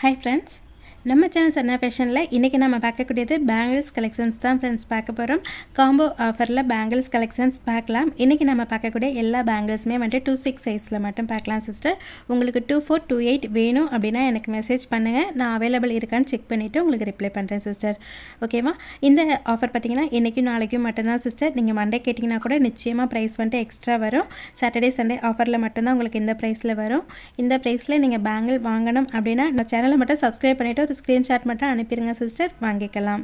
Hi friends, நம்ம channel chana ஃபேஷனில் இன்றைக்கி நம்ம பார்க்கக்கூடியது பேங்கிள்ஸ் கலெக்ஷன்ஸ் தான் ஃப்ரெண்ட்ஸ் பார்க்க போகிறோம். காம்போ ஆஃபரில் பேங்கிள்ஸ் கலெக்ஷன்ஸ் பார்க்கலாம். இன்றைக்கி நம்ம பார்க்கக்கூடிய எல்லா பேங்கிள்ஸுமே வந்துட்டு 2-6 சைஸில் மட்டும் பார்க்கலாம் சிஸ்டர். உங்களுக்கு 24-28 வேணும் அப்படின்னா எனக்கு மெசேஜ் பண்ணுங்கள். நான் அவைலபிள் இருக்கான்னு செக் பண்ணிவிட்டு உங்களுக்கு ரிப்ளை பண்ணுறேன் சிஸ்டர். ஓகேவா? இந்த ஆஃபர் பார்த்திங்கன்னா இன்றைக்கும் நாளைக்கும் மட்டும்தான் சிஸ்டர். நீங்கள் மண்டே கேட்டிங்கன்னா கூட நிச்சயமாக ப்ரைஸ் வந்துட்டு எக்ஸ்ட்ரா வரும். சாட்டர்டே சண்டே ஆஃபரில் மட்டும்தான் உங்களுக்கு இந்த ப்ரைஸில் வரும். இந்த ப்ரைஸில் நீங்கள் பேங்கிள் வாங்கணும் அப்படின்னா நம்ம சேனலை மட்டும் சப்ஸ்கிரைப் பண்ணிவிட்டு ஸ்க்ரீன்ஷாட் மட்டும் அனுப்பிடுங்க சிஸ்டர், வாங்கிக்கலாம்.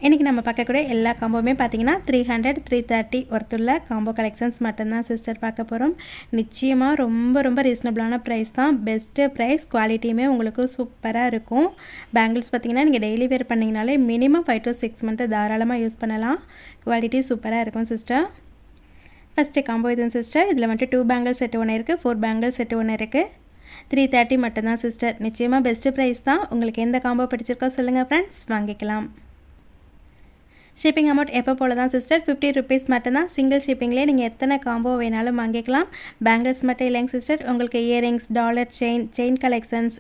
இன்றைக்கி நம்ம பார்க்கக்கூடிய எல்லா காம்போவுமே பார்த்தீங்கன்னா 300-330 ஒர்த்துள்ள காம்போ கலெக்ஷன்ஸ் மட்டும்தான் சிஸ்டர் பார்க்க போகிறோம். நிச்சயமாக ரொம்ப ரீசனபிளான ப்ரைஸ் தான். பெஸ்ட்டு ப்ரைஸ், குவாலிட்டியுமே உங்களுக்கு சூப்பராக இருக்கும். பேங்கிள்ஸ் பார்த்திங்கன்னா நீங்கள் டெய்லி வேர் பண்ணிங்கனாலே மினிமம் 5 to 6 மந்த்து தாராளமாக யூஸ் பண்ணலாம். குவாலிட்டி சூப்பராக இருக்கும் சிஸ்டர். ஃபஸ்ட்டு காம்போ இதுவும் சிஸ்டர். இதில் வந்துட்டு 2 பேங்கிள் செட்டு ஒன்று இருக்குது, 4 பேங்கிள் செட்டு ஒன்று இருக்குது. 330 மட்டும்தான் சிஸ்டர். நிச்சயமாக பெஸ்ட்டு ப்ரைஸ் தான். உங்களுக்கு எந்த காம்போ பிடிச்சிருக்கோ சொல்லுங்கள் ஃப்ரெண்ட்ஸ், வாங்கிக்கலாம். ஷிப்பிங் அமௌண்ட் எப்போ போல தான் சிஸ்டர், 50 rupees மட்டும்தான். சிங்கிள் ஷிப்பிங்லேயே நீங்கள் எத்தனை காம்போ வேணாலும் வாங்கிக்கலாம். பேங்கிள்ஸ் மட்டும் இல்லைங்க சிஸ்டர், உங்களுக்கு earrings, dollar chain collections,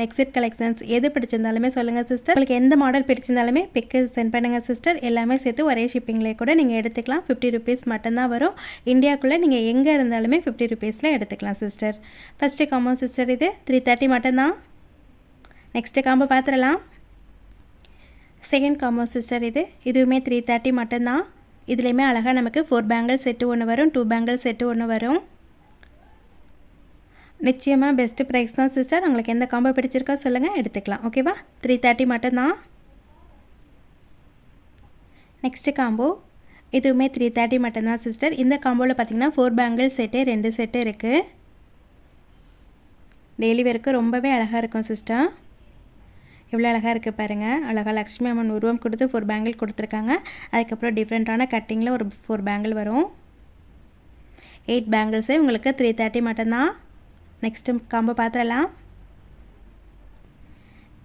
next collections எது பிடிச்சிருந்தாலுமே சொல்லுங்கள் சிஸ்டர். உங்களுக்கு எந்த மாடல் பிடிச்சிருந்தாலுமே பிக்கு சென்ட் பண்ணுங்கள் சிஸ்டர். எல்லாமே சேர்த்து ஒரே ஷிப்பிங்லேயே கூட நீங்கள் எடுத்துக்கலாம். 50 rupees மட்டும்தான் வரும். இந்தியாவுக்குள்ளே நீங்கள் எங்கே இருந்தாலுமே 50 rupeesல எடுத்துக்கலாம் சிஸ்டர். ஃபஸ்ட்டு காம்போ சிஸ்டர் இது 330 மட்டும்தான். நெக்ஸ்ட்டு காம்போ பார்த்துடலாம். செகண்ட் காம்போ சிஸ்டர் இதுவுமே 330 மட்டும்தான். இதுலேயுமே அழகாக நமக்கு 4 பேங்கிள் செட்டு ஒன்று வரும், 2 பேங்கிள் செட்டு ஒன்று வரும். நிச்சயமாக பெஸ்ட்டு ப்ரைஸ் தான் சிஸ்டர். உங்களுக்கு எந்த காம்போ பிடிச்சிருக்கோ சொல்லுங்கள், எடுத்துக்கலாம். ஓகேவா? 330 மட்டும்தான். நெக்ஸ்ட்டு காம்போ இதுவுமே 330 மட்டும்தான் சிஸ்டர். இந்த காம்போவில் பார்த்திங்கன்னா 4 பேங்கிள் செட்டு 2 செட்டு இருக்குது. டெய்லி வேருக்கு ரொம்பவே அழகாக இருக்கும் சிஸ்டர். எவ்வளோ அழகாக இருக்குது பாருங்கள். அழகாக லக்ஷ்மி அம்மன் உருவம் கொடுத்து 4 பேங்கிள் கொடுத்துருக்காங்க. அதுக்கப்புறம் டிஃப்ரெண்ட்டான கட்டிங்கில் ஒரு 4 பேங்கிள் வரும். 8 பேங்கிள்ஸு உங்களுக்கு 330 மட்டும்தான். நெக்ஸ்ட்டு காம்போ பார்த்துடலாம்.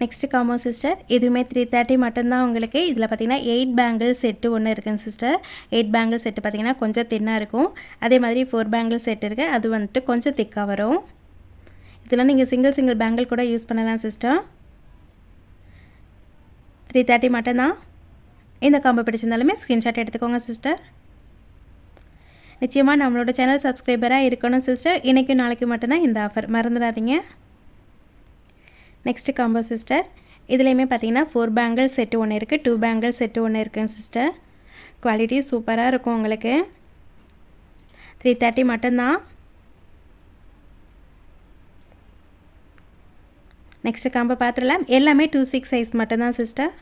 நெக்ஸ்ட்டு காம்போ சிஸ்டர் இதுவுமே 330 மட்டும்தான் உங்களுக்கு. இதில் பார்த்திங்கன்னா 8 பேங்கிள் செட்டு ஒன்று இருக்குங்க சிஸ்டர். 8 பேங்கிள் செட்டு பார்த்திங்கன்னா கொஞ்சம் தின்னாக இருக்கும். அதே மாதிரி 4 பேங்கிள் செட் இருக்குது, அது வந்துட்டு கொஞ்சம் திக்காக வரும். இதெல்லாம் நீங்கள் சிங்கிள் பேங்கிள் கூட யூஸ் பண்ணலாம் சிஸ்டர். 330 மட்டும்தான். இந்த காம்போ பிடிச்சிருந்தாலுமே ஸ்க்ரீன்ஷாட் எடுத்துக்கோங்க சிஸ்டர். நிச்சயமாக நம்மளோட சேனல் சப்ஸ்கிரைபராக இருக்கணும் சிஸ்டர். இன்றைக்கும் நாளைக்கு மட்டும்தான் இந்த ஆஃபர், மறந்துடாதீங்க. நெக்ஸ்ட்டு காம்போ சிஸ்டர் இதுலேயுமே பார்த்தீங்கன்னா 4 பேங்கிள் செட்டு ஒன்று இருக்குது, 2 பேங்கிள் செட்டு ஒன்று இருக்குங்க சிஸ்டர். குவாலிட்டி சூப்பராக இருக்கும் உங்களுக்கு. 330 மட்டும்தான். நெக்ஸ்ட்டு காம்போ பார்த்துடலாம். எல்லாமே 2-6 சைஸ் மட்டும்தான் சிஸ்டர்.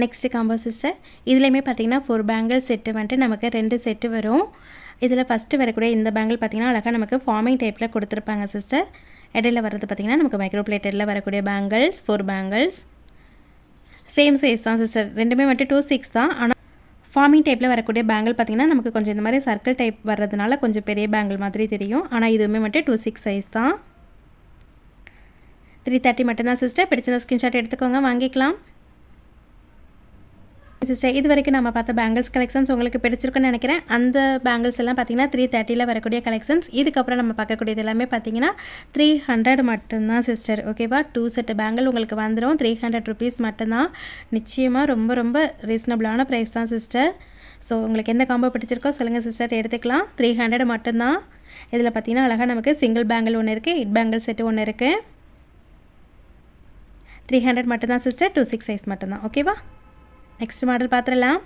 நெக்ஸ்ட்டு காம்போ சிஸ்டர் இதுலேயுமே பார்த்திங்கன்னா 4 பேங்கிள் செட்டு வந்துட்டு நமக்கு 2 செட்டு வரும். இதில் ஃபஸ்ட்டு வரக்கூடிய இந்த பேங்கிள் பார்த்திங்கன்னா அழகாக நமக்கு ஃபார்மிங் டைப்பில் கொடுத்துருப்பாங்க சிஸ்டர். இடையில வர்றது பார்த்திங்கன்னா நமக்கு மைக்ரோ பிளேட்டடில் வரக்கூடிய பேங்கிள்ஸ் 4 பேங்கிள்ஸ் சேம் சைஸ் தான் சிஸ்டர். ரெண்டுமே வந்துட்டு 2-6 தான். ஆனால் ஃபார்மிங் டைப்பில் வரக்கூடிய பேங்கிள் பார்த்திங்கன்னா நமக்கு கொஞ்சம் இந்த மாதிரி சர்க்கிள் டைப் வர்றதுனால கொஞ்சம் பெரிய பேங்கிள் மாதிரி தெரியும். ஆனால் இதுவுமே வந்துட்டு 2-6 சைஸ் தான். 330 மட்டும்தான் சிஸ்டர். பிடிச்சிருந்த ஸ்க்ரீன்ஷாட் எடுத்துக்கோங்க, வாங்கிக்கலாம் சிஸ்டர். இது வரைக்கும் நம்ம பார்த்த பேங்கிள்ஸ் கலெக்ஷன்ஸ் உங்களுக்கு பிடிச்சிருக்குன்னு நினைக்கிறேன். அந்த பேங்கிள்ஸ் எல்லாம் பார்த்தீங்கன்னா 330ல் வரக்கூடிய கலெக்ஷன்ஸ். இதுக்கப்புறம் நம்ம பார்க்கக்கூடியது எல்லாமே பார்த்தீங்கன்னா 300 மட்டும்தான் சிஸ்டர். ஓகேவா? 2 செட்டு பேங்கிள் உங்களுக்கு வந்துடும். 300 rupees மட்டும்தான். நிச்சயமாக ரொம்ப ரீசனபிளான ப்ரைஸ் தான் சிஸ்டர். ஸோ உங்களுக்கு எந்த காம்போ பிடிச்சிருக்கோ சொல்லுங்கள் சிஸ்டர், எடுத்துக்கலாம். 300 மட்டும்தான். இதில் பார்த்தீங்கன்னா அழகாக நமக்கு சிங்கிள் பேங்கிள் ஒன்று இருக்குது, 8 பேங்கிள் செட்டு ஒன்று இருக்குது. 300 மட்டும்தான் சிஸ்டர். 2-6 சைஸ் மட்டும்தான். ஓகேவா? நெக்ஸ்ட் மாடல் பார்த்துடலாம்.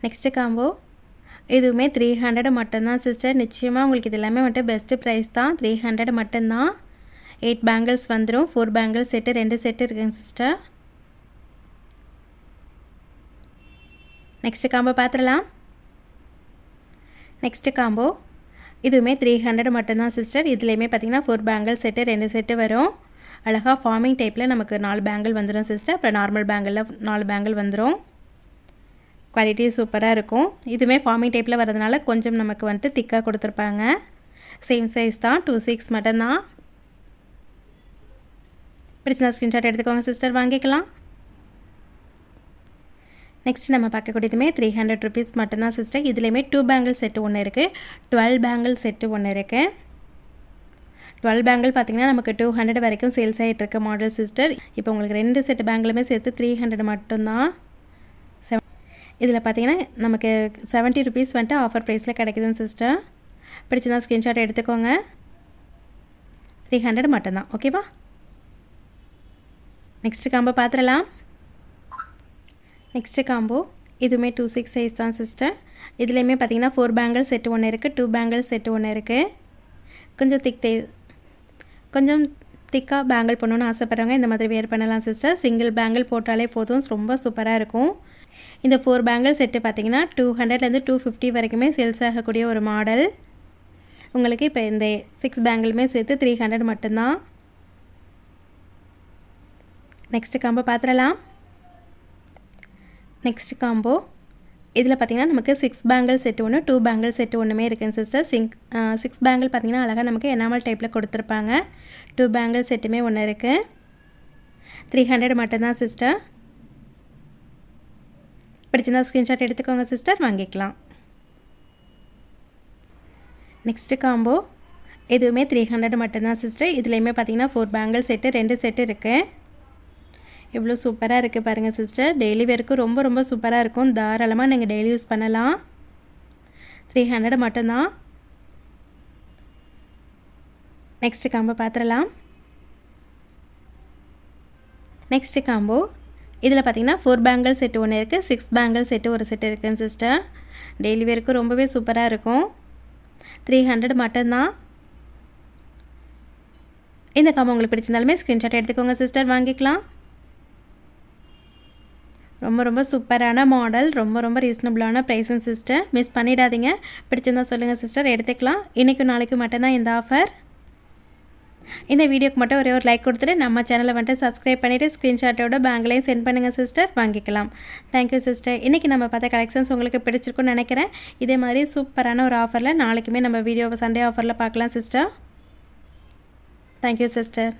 நெக்ஸ்ட்டு காம்போ இதுவுமே 300 மட்டும்தான் சிஸ்டர். நிச்சயமாக உங்களுக்கு இது எல்லாமே வந்துட்டு பெஸ்ட்டு ப்ரைஸ் தான். 300 மட்டும்தான். 8 பேங்கிள்ஸ் வந்துடும். 4 பேங்கிள் செட்டு 2 செட்டு இருக்குங்க சிஸ்டர். நெக்ஸ்ட்டு காம்போ பார்த்துடலாம். நெக்ஸ்ட்டு காம்போ இதுவுமே 300 மட்டும்தான் சிஸ்டர். இதுலேயுமே பார்த்திங்கன்னா 4 பேங்கிள் செட்டு 2 செட்டு வரும். அழகாக ஃபார்மிங் டைப்பில் நமக்கு 4 பேங்கிள் வந்துடும் சிஸ்டர். அப்புறம் நார்மல் பேங்கிளில் 4 பேங்கிள் வந்துடும். குவாலிட்டி சூப்பராக இருக்கும். இதுவுமே ஃபார்மிங் டைப்பில் வரதுனால கொஞ்சம் நமக்கு வந்துட்டு திக்காக கொடுத்துருப்பாங்க. சேம் சைஸ் தான். 2-6 மட்டும்தான். பிடிச்சா ஸ்க்ரீன்ஷாட் எடுத்துக்கோங்க சிஸ்டர், வாங்கிக்கலாம். நெக்ஸ்ட் நம்ம பார்க்கக்கூடியதுமே 300 rupees மட்டும்தான் சிஸ்டர். இதுலேயுமே 2 பேங்கிள் செட்டு ஒன்று இருக்குது, 12 பேங்கிள் செட்டு ஒன்று இருக்குது. 12 பேங்கிள் பார்த்திங்கன்னா நமக்கு 200 வரைக்கும் சேல்ஸ் ஆகிட்டு இருக்க மாடல் சிஸ்டர். இப்போ உங்களுக்கு 2 செட் பேங்கிளுமே சேர்த்து 300 மட்டும்தான். இதில் பார்த்திங்கன்னா நமக்கு 70 ருபீஸ் வந்துட்டு ஆஃபர் ப்ரைஸில் கிடைக்குதுங்க சிஸ்டர். பிடிச்சிருந்தா ஸ்க்ரீன்ஷாட் எடுத்துக்கோங்க. 300 மட்டும்தான். ஓகேவா? நெக்ஸ்ட்டு காம்போ பார்த்துடலாம். நெக்ஸ்ட்டு காம்போ இதுவுமே 2/6 சைஸ் தான் சிஸ்டர். இதுலேயுமே பார்த்திங்கன்னா 4 பேங்கிள் செட்டு ஒன்று இருக்குது, 2 பேங்கிள் செட்டு ஒன்று இருக்குது. கொஞ்சம் திக்காக பேங்கிள் பண்ணணுன்னு ஆசைப்படுறவங்க இந்த மாதிரி வேர் பண்ணலாம் சிஸ்டர். சிங்கிள் பேங்கிள் போட்டாலே போதும், ரொம்ப சூப்பராக இருக்கும். இந்த 4 பேங்கிள் செட்டு பார்த்திங்கன்னா 200லேருந்து 250 வரைக்குமே சேல்ஸ் ஆகக்கூடிய ஒரு மாடல். உங்களுக்கு இப்போ இந்த 6 பேங்கிளுமே சேர்த்து 300 மட்டும்தான். நெக்ஸ்ட்டு காம்போ பார்த்துடலாம். நெக்ஸ்ட் காம்போ இதில் பார்த்திங்கன்னா நமக்கு 6 பேங்கிள் செட்டு ஒன்று, 2 பேங்கிள் செட்டு ஒன்றுமே இருக்குங்க சிஸ்டர். 6 பேங்கிள் பார்த்திங்கன்னா அழகாக நமக்கு எனாமல் டைப்பில் கொடுத்துருப்பாங்க. 2 பேங்கிள் செட்டுமே ஒன்று இருக்குது. 300 மட்டும்தான் சிஸ்டர். பிடிச்சிருந்தா ஸ்க்ரீன்ஷாட் எடுத்துக்கோங்க சிஸ்டர், வாங்கிக்கலாம். நெக்ஸ்ட்டு காம்போ இதுவுமே 300 மட்டும்தான் சிஸ்டர். இதுலேயுமே பார்த்திங்கன்னா 4 பேங்கிள் செட்டு 2 செட்டு இருக்குது. எவ்வளோ சூப்பராக இருக்குது பாருங்கள் சிஸ்டர். டெய்லி வேருக்கு ரொம்ப ரொம்ப சூப்பராக இருக்கும். தாராளமாக நீங்கள் டெய்லி யூஸ் பண்ணலாம். 300 மட்டும்தான். நெக்ஸ்ட்டு காம்போ பார்த்துடலாம். நெக்ஸ்ட்டு காம்போ இதில் பார்த்திங்கன்னா 4 பேங்கிள் செட்டு ஒன்று இருக்குது, 6 பேங்கிள் செட்டு ஒரு செட்டு இருக்குங்க சிஸ்டர். டெய்லி வேருக்கு ரொம்பவே சூப்பராக இருக்கும். 300 மட்டும்தான். இந்த காம்போ உங்களுக்கு பிடிச்சிருந்தாலுமே ஸ்க்ரீன்ஷாட் எடுத்துக்கோங்க சிஸ்டர், வாங்கிக்கலாம். ரொம்ப ரொம்ப சூப்பரான மாடல், ரொம்ப ரொம்ப ரீசனபிளான ப்ரைஸுங்க சிஸ்டர். மிஸ் பண்ணிடாதீங்க. பிடிச்சிருந்தா சொல்லுங்கள் சிஸ்டர், எடுத்துக்கலாம். இன்றைக்கும் நாளைக்கு மட்டும்தான் இந்த ஆஃபர். இந்த வீடியோக்கு மட்டும் ஒரே ஒரு லைக் கொடுத்துட்டு நம்ம சேனலை வந்துட்டு சப்ஸ்கிரைப் பண்ணிவிட்டு ஸ்க்ரீன்ஷாட்டோட பேங்க்லையும் சென்ட் பண்ணுங்கள் சிஸ்டர், வாங்கிக்கலாம். Thank you sister. இன்றைக்கி நம்ம பார்த்த கலெக்ஷன்ஸ் உங்களுக்கு பிடிச்சிருக்குன்னு நினைக்கிறேன். இதே மாதிரி சூப்பரான ஒரு ஆஃபரில் நாளைக்குமே நம்ம வீடியோவை சண்டே ஆஃபரில் பார்க்கலாம் சிஸ்டர். Thank you sister.